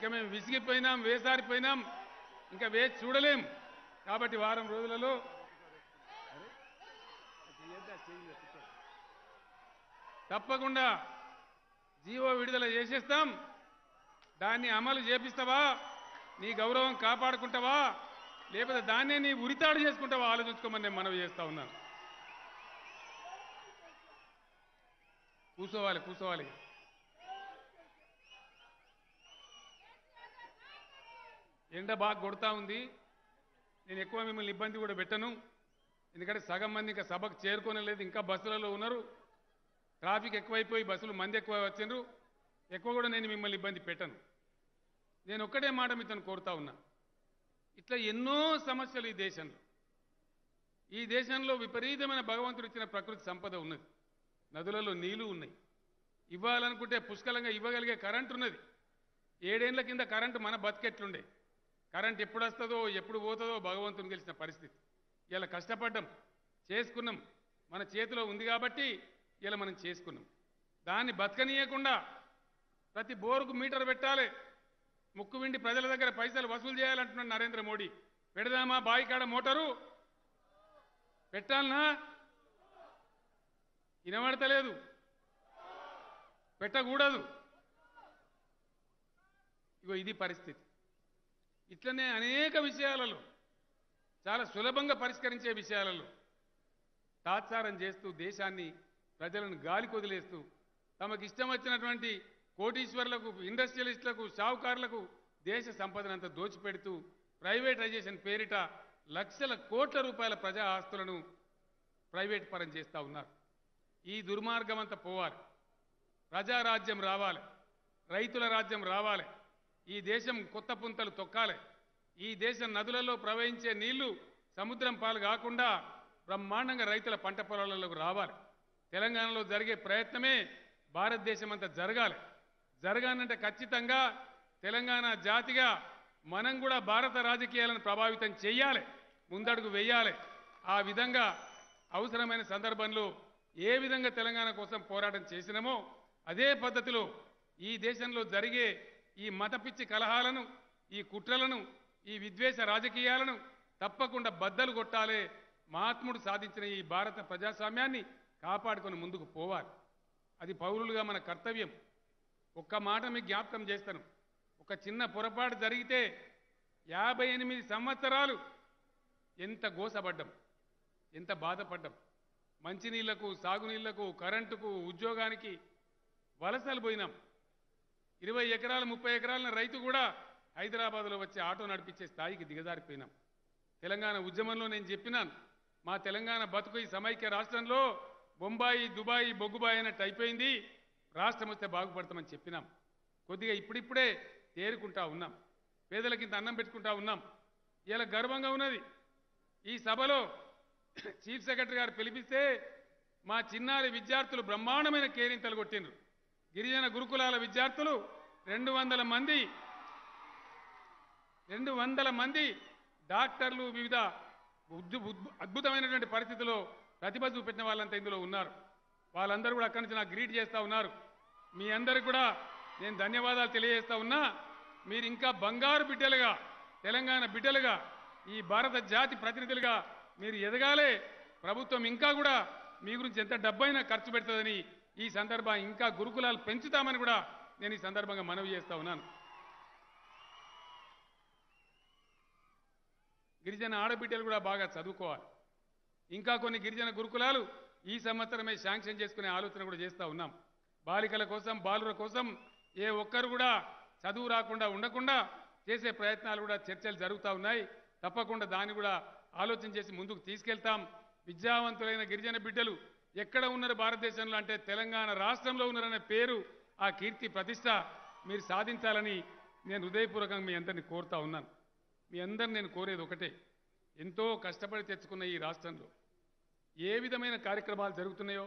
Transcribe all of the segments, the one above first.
ఇంకా మేము విసిగిపోయినాం, వేసారిపోయినాం, ఇంకా వేచి చూడలేం. కాబట్టి వారం రోజులలో తప్పకుండా జీవో విడుదల చేసేస్తాం. దాన్ని అమలు చేపిస్తావా, నీ గౌరవం కాపాడుకుంటావా, లేకపోతే దాన్నే నీ ఉరితాడు చేసుకుంటావా ఆలోచించుకోమని నేను మనవి చేస్తా ఉన్నాను. కూర్చోవాలి. ఎండ బాగా కొడతా ఉంది. నేను ఎక్కువ మిమ్మల్ని ఇబ్బంది కూడా పెట్టను. ఎందుకంటే సగం మంది ఇంకా సభకు చేరుకోనలేదు, ఇంకా బస్సులలో ఉన్నారు. ట్రాఫిక్ ఎక్కువైపోయి బస్సులు మంది ఎక్కువ వచ్చిండ్రు. ఎక్కువ కూడా నేను మిమ్మల్ని ఇబ్బంది పెట్టను. నేను ఒక్కటే మాట మీతను కోరుతా ఉన్నా. ఇట్లా ఎన్నో సమస్యలు ఈ దేశంలో విపరీతమైన భగవంతుడు ఇచ్చిన ప్రకృతి సంపద ఉన్నది. నదులలో నీళ్లు ఉన్నాయి. ఇవ్వాలనుకుంటే పుష్కలంగా ఇవ్వగలిగే కరెంటు ఉన్నది. 7 ఏళ్ల కింద కరెంటు మన బతికెట్లుండే, కరెంట్ ఎప్పుడు వస్తుందో ఎప్పుడు పోతుందో భగవంతుని తెలిసిన పరిస్థితి. ఇలా కష్టపడ్డాం, చేసుకున్నాం, మన చేతిలో ఉంది కాబట్టి ఇలా మనం చేసుకున్నాం. దాన్ని బతకనీయకుండా ప్రతి బోరుకు మీటర్ పెట్టాలి, ముక్కు విండి ప్రజల దగ్గర పైసలు వసూలు చేయాలంటున్నాడు నరేంద్ర మోడీ. పెడదామా బాయికాడ మోటారు? పెట్టాలనా? వినబడతలేదు. పెట్టకూడదు. ఇగో ఇది పరిస్థితి. ఇట్లనే అనేక విషయాలలో, చాలా సులభంగా పరిష్కరించే విషయాలలో తాత్సారం చేస్తూ దేశాన్ని, ప్రజలను గాలికి వదిలేస్తూ తమకు ఇష్టం వచ్చినటువంటి కోటీశ్వర్లకు, ఇండస్ట్రియలిస్టులకు, షావుకారులకు దేశ సంపదనంతా దోచిపెడుతూ ప్రైవేటైజేషన్ పేరిట లక్షల కోట్ల రూపాయల ప్రజా ఆస్తులను ప్రైవేట్ పరం చేస్తూ ఉన్నారు. ఈ దుర్మార్గం అంతా పోవాలి. ప్రజారాజ్యం రావాలి, రైతుల రాజ్యం రావాలి. ఈ దేశం కొత్త పుంతలు తొక్కాలి. ఈ దేశం నదులలో ప్రవహించే నీళ్లు సముద్రం పాలు కాకుండా బ్రహ్మాండంగా రైతుల పంట పొలాలకు రావాలి. తెలంగాణలో జరిగే ప్రయత్నమే భారతదేశం అంతా జరగాలంటే ఖచ్చితంగా తెలంగాణ జాతిగా మనం కూడా భారత రాజకీయాలను ప్రభావితం చేయాలి, ముందడుగు వేయాలి. ఆ విధంగా అవసరమైన సందర్భంలో ఏ విధంగా తెలంగాణ కోసం పోరాటం చేసినామో అదే పద్ధతిలో ఈ దేశంలో జరిగే ఈ మతపిచ్చి కలహాలను, ఈ కుట్రలను, ఈ విద్వేష రాజకీయాలను తప్పకుండా బద్దలు కొట్టాలి. మహాత్ముడు సాధించిన ఈ భారత ప్రజాస్వామ్యాన్ని కాపాడుకొని ముందుకు పోవాలి. అది పౌరులుగా మన కర్తవ్యం. ఒక్క మాట మీకు జ్ఞాపకం చేస్తాను. ఒక చిన్న పొరపాటు జరిగితే 58 సంవత్సరాలు ఎంత గోసపడ్డం, ఎంత బాధపడ్డం. మంచినీళ్లకు, సాగునీళ్లకు, కరెంటుకు, ఉద్యోగానికి వలసలు పోయినాం. 20 ఎకరాలు 30 ఎకరాల రైతు కూడా హైదరాబాద్లో వచ్చి ఆటో నడిపించే స్థాయికి దిగజారిపోయినాం. తెలంగాణ ఉద్యమంలో నేను చెప్పినాను, మా తెలంగాణ బతుకు ఈ సమైక్య రాష్ట్రంలో బొంబాయి, దుబాయి, బొగ్గుబాయి అన్నట్టు అయిపోయింది, రాష్ట్రం వస్తే బాగుపడతామని చెప్పినాం. కొద్దిగా ఇప్పుడిప్పుడే తేరుకుంటా ఉన్నాం, పేదలకింత అన్నం పెట్టుకుంటా ఉన్నాం. ఇలా గర్వంగా ఉన్నది. ఈ సభలో చీఫ్ సెక్రటరీ గారు పిలిపిస్తే మా చిన్నారి విద్యార్థులు బ్రహ్మాండమైన కేరింతలు కొట్టిండ్రు. గిరిజన గురుకులాల విద్యార్థులు 200 మంది డాక్టర్లు, వివిధ అద్భుతమైనటువంటి పరిస్థితుల్లో ప్రతిభ చూపెట్టిన వాళ్ళంతా ఇందులో ఉన్నారు. వాళ్ళందరూ కూడా అక్కడి నుంచి నాకు గ్రీట్ చేస్తూ ఉన్నారు. మీ అందరికి కూడా నేను ధన్యవాదాలు తెలియజేస్తా ఉన్నా. మీరు ఇంకా బంగారు బిడ్డలుగా, తెలంగాణ బిడ్డలుగా, ఈ భారత జాతి ప్రతినిధులుగా మీరు ఎదగాలే. ప్రభుత్వం ఇంకా కూడా మీ గురించి ఎంత డబ్బైనా ఖర్చు పెడుతుందని ఈ సందర్భంగా ఇంకా గురుకులాలు పెంచుతామని కూడా నేను ఈ సందర్భంగా మనవి చేస్తా ఉన్నాను. గిరిజన ఆడబిడ్డలు కూడా బాగా చదువుకోవాలి. ఇంకా కొన్ని గిరిజన గురుకులాలు ఈ సంవత్సరమే శాంక్షన్ చేసుకునే ఆలోచన కూడా చేస్తూ ఉన్నాం. బాలికల కోసం, బాలుర కోసం ఏ ఒక్కరు కూడా చదువు రాకుండా ఉండకుండా చేసే ప్రయత్నాలు కూడా, చర్చలు జరుగుతూ ఉన్నాయి. తప్పకుండా దాన్ని కూడా ఆలోచన చేసి ముందుకు తీసుకెళ్తాం. విద్యావంతులైన గిరిజన బిడ్డలు ఎక్కడ ఉన్నారు భారతదేశంలో అంటే తెలంగాణ రాష్ట్రంలో ఉన్నారనే పేరు, ఆ కీర్తి ప్రతిష్ట మీరు సాధించాలని నేను హృదయపూర్వకంగా మీ అందరినీ కోరుతా ఉన్నాను. మీ అందరిని నేను కోరేది ఒకటే, ఎంతో కష్టపడి తెచ్చుకున్న ఈ రాష్ట్రంలో ఏ విధమైన కార్యక్రమాలు జరుగుతున్నాయో,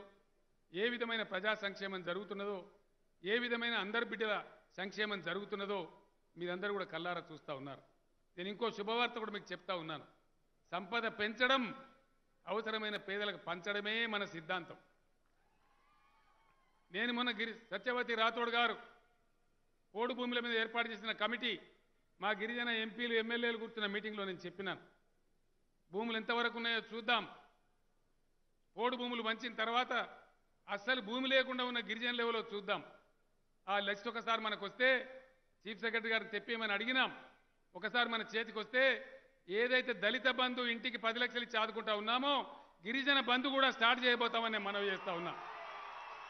ఏ విధమైన ప్రజా సంక్షేమం జరుగుతున్నదో, ఏ విధమైన అందరి బిడ్డల సంక్షేమం జరుగుతున్నదో మీరందరూ కూడా కల్లారా చూస్తూ ఉన్నారు. నేను ఇంకో శుభవార్త కూడా మీకు చెప్తా ఉన్నాను. సంపద పెంచడం, అవసరమైన పేదలకు పంచడమే మన సిద్ధాంతం. నేను మొన్న సత్యవతి రాథోడ్ గారు పోడు భూముల మీద ఏర్పాటు చేసిన కమిటీ మా గిరిజన ఎంపీలు ఎమ్మెల్యేలు కూర్చున్న మీటింగ్లో నేను చెప్పినాను. భూములు ఎంతవరకు ఉన్నాయో చూద్దాం. పోడు భూములు వంచిన తర్వాత అస్సలు భూమి లేకుండా ఉన్న గిరిజన లెవెల్లో చూద్దాం. ఆ లిస్ట్ ఒకసారి మనకు వస్తే చీఫ్ సెక్రటరీ గారికి తెప్పేయమని అడిగినాం. ఒకసారి మన చేతికి వస్తే ఏదైతే దళిత బంధు ఇంటికి 10 లక్షలు ఇచ్చి ఆదుకుంటా ఉన్నామో గిరిజన బంధు కూడా స్టార్ట్ చేయబోతామని మనవి చేస్తా ఉన్నా.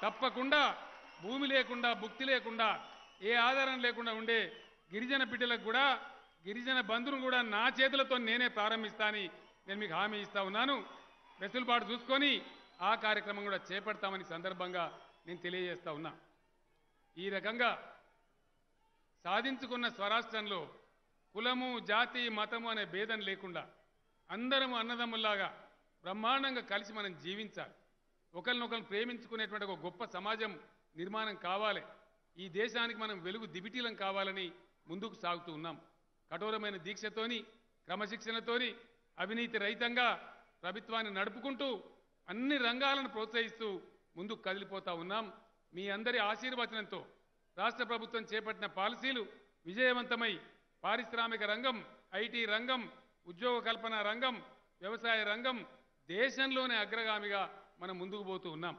తప్పకుండా భూమి లేకుండా భుక్తి లేకుండా ఏ ఆధారం లేకుండా ఉండే గిరిజన బిడ్డలకు కూడా గిరిజన బంధును కూడా నా చేతులతో నేనే ప్రారంభిస్తానని నేను మీకు హామీ ఇస్తా ఉన్నాను. వెసులుబాటు చూసుకొని ఆ కార్యక్రమం కూడా చేపడతామని సందర్భంగా నేను తెలియజేస్తా ఉన్నా. ఈ రకంగా సాధించుకున్న స్వరాష్ట్రంలో కులము జాతి మతము అనే భేదం లేకుండా అందరము అన్నదమ్ముల్లాగా బ్రహ్మాండంగా కలిసి మనం జీవించాలి. ఒకరినొకరు ప్రేమించుకునేటువంటి ఒక గొప్ప సమాజం నిర్మాణం కావాలి. ఈ దేశానికి మనం వెలుగు దివిటీలం కావాలని ముందుకు సాగుతూ ఉన్నాం. కఠోరమైన దీక్షతోని క్రమశిక్షణతోని అవినీతి రహితంగా ప్రభుత్వాన్ని నడుపుకుంటూ అన్ని రంగాలను ప్రోత్సహిస్తూ ముందుకు కదిలిపోతా ఉన్నాం. మీ అందరి ఆశీర్వచనంతో రాష్ట్ర ప్రభుత్వం చేపట్టిన పాలసీలు విజయవంతమై పారిశ్రామిక రంగం, ఐటీ రంగం, ఉద్యోగ కల్పన రంగం, వ్యవసాయ రంగం దేశంలోనే అగ్రగామిగా మనం ముందుకు పోతూ ఉన్నాం.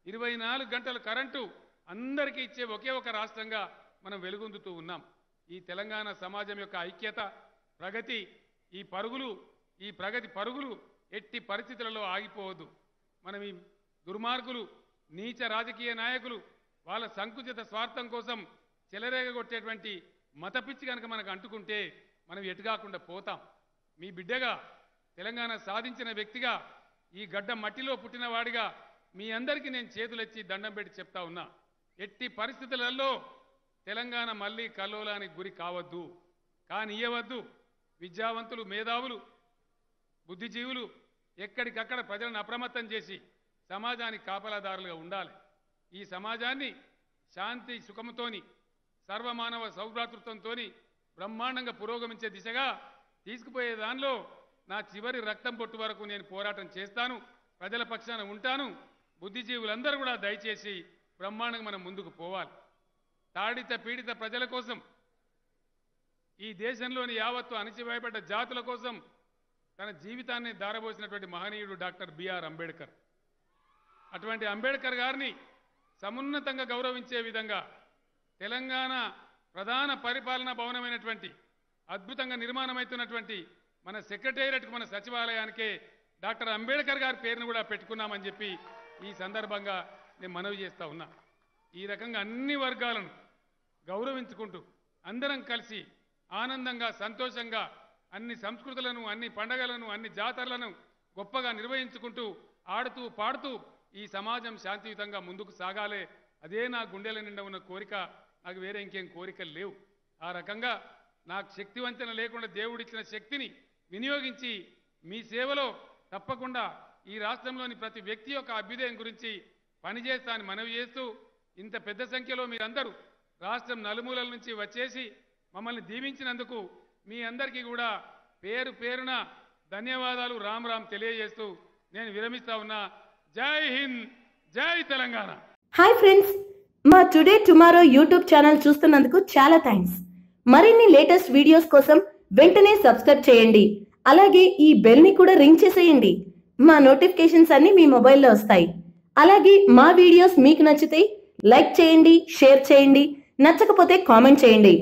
24 గంటలు కరెంటు అందరికీ ఇచ్చే ఒకే ఒక రాష్ట్రంగా మనం వెలుగొందుతూ ఉన్నాం. ఈ తెలంగాణ సమాజం యొక్క ఐక్యత, ప్రగతి, ఈ ప్రగతి పరుగులు ఎట్టి పరిస్థితులలో ఆగిపోవద్దు. మనం ఈ దుర్మార్గులు, నీచ రాజకీయ నాయకులు వాళ్ళ సంకుచిత స్వార్థం కోసం చెలరేగగొట్టేటువంటి మతపిచ్చి కనుక మనకు అంటుకుంటే మనం ఎటుగాకుండా పోతాం. మీ బిడ్డగా తెలంగాణ సాధించిన వ్యక్తిగా ఈ గడ్డ మట్టిలో పుట్టినవాడిగా మీ అందరికీ నేను చేతులెత్తి దండం పెట్టి చెప్తా ఉన్నా. ఎట్టి పరిస్థితులలో తెలంగాణ మళ్ళీ కల్లోలానికి గురి కావద్దు, కానియ్యవద్దు. విద్యావంతులు, మేధావులు, బుద్ధిజీవులు ఎక్కడికక్కడ ప్రజలను అప్రమత్తం చేసి సమాజానికి కాపలాదారులుగా ఉండాలి. ఈ సమాజాన్ని శాంతి సుఖంతోని సర్వమానవ సౌభ్రాతృత్వంతో బ్రహ్మాండంగా పురోగమించే దిశగా తీసుకుపోయే దానిలో నా చివరి రక్తం పొట్టు వరకు నేను పోరాటం చేస్తాను, ప్రజల పక్షాన ఉంటాను. బుద్ధిజీవులందరూ కూడా దయచేసి బ్రహ్మాండంగా మనం ముందుకు పోవాలి. తాడిత పీడిత ప్రజల కోసం, ఈ దేశంలోని యావత్తు అణచివేయబడ్డ జాతుల కోసం తన జీవితాన్ని దారబోసినటువంటి మహనీయుడు డాక్టర్ బిఆర్ అంబేద్కర్. అటువంటి అంబేద్కర్ గారిని సమున్నతంగా గౌరవించే విధంగా తెలంగాణ ప్రధాన పరిపాలనా భవనమైనటువంటి అద్భుతంగా నిర్మాణమవుతున్నటువంటి మన సెక్రటేరియట్కు, మన సచివాలయానికే డాక్టర్ అంబేద్కర్ గారి పేరును కూడా పెట్టుకున్నామని చెప్పి ఈ సందర్భంగా నేను మనవి చేస్తా ఉన్నా. ఈ రకంగా అన్ని వర్గాలను గౌరవించుకుంటూ అందరం కలిసి ఆనందంగా, సంతోషంగా అన్ని సంస్కృతులను, అన్ని పండగలను, అన్ని జాతరలను గొప్పగా నిర్వహించుకుంటూ ఆడుతూ పాడుతూ ఈ సమాజం శాంతియుతంగా ముందుకు సాగాలే. అదే నా గుండెల నిండా ఉన్న కోరిక. నాకు వేరే ఇంకేం కోరికలు లేవు. ఆ రకంగా నాకు శక్తి వంచన లేకుండా దేవుడిచ్చిన శక్తిని వినియోగించి మీ సేవలో తప్పకుండా ఈ రాష్ట్రంలోని ప్రతి వ్యక్తి యొక్క అభ్యుదయం గురించి పనిచేస్తానని మనవి చేస్తూ, ఇంత పెద్ద సంఖ్యలో మీరందరూ రాష్ట్రం నలుమూలల నుంచి వచ్చేసి మమ్మల్ని దీవించినందుకు మీ అందరికీ కూడా పేరు పేరున ధన్యవాదాలు, రామ్ రామ్ తెలియజేస్తూ నేను విరమిస్తా ఉన్నా. జై హింద్, జై తెలంగాణ. హాయ్ ఫ్రెండ్స్, మా టుడే టుమారో యూట్యూబ్ ఛానల్ చూస్తున్నందుకు చాలా థ్యాంక్స్. మరిన్ని లేటెస్ట్ వీడియోస్ కోసం వెంటనే సబ్స్క్రైబ్ చేయండి. అలాగే ఈ బెల్ ని కూడా రింగ్ చేసేయండి. మా నోటిఫికేషన్స్ అన్ని మీ మొబైల్లో వస్తాయి. అలాగే మా వీడియోస్ మీకు నచ్చితే లైక్ చేయండి, షేర్ చేయండి, నచ్చకపోతే కామెంట్ చేయండి.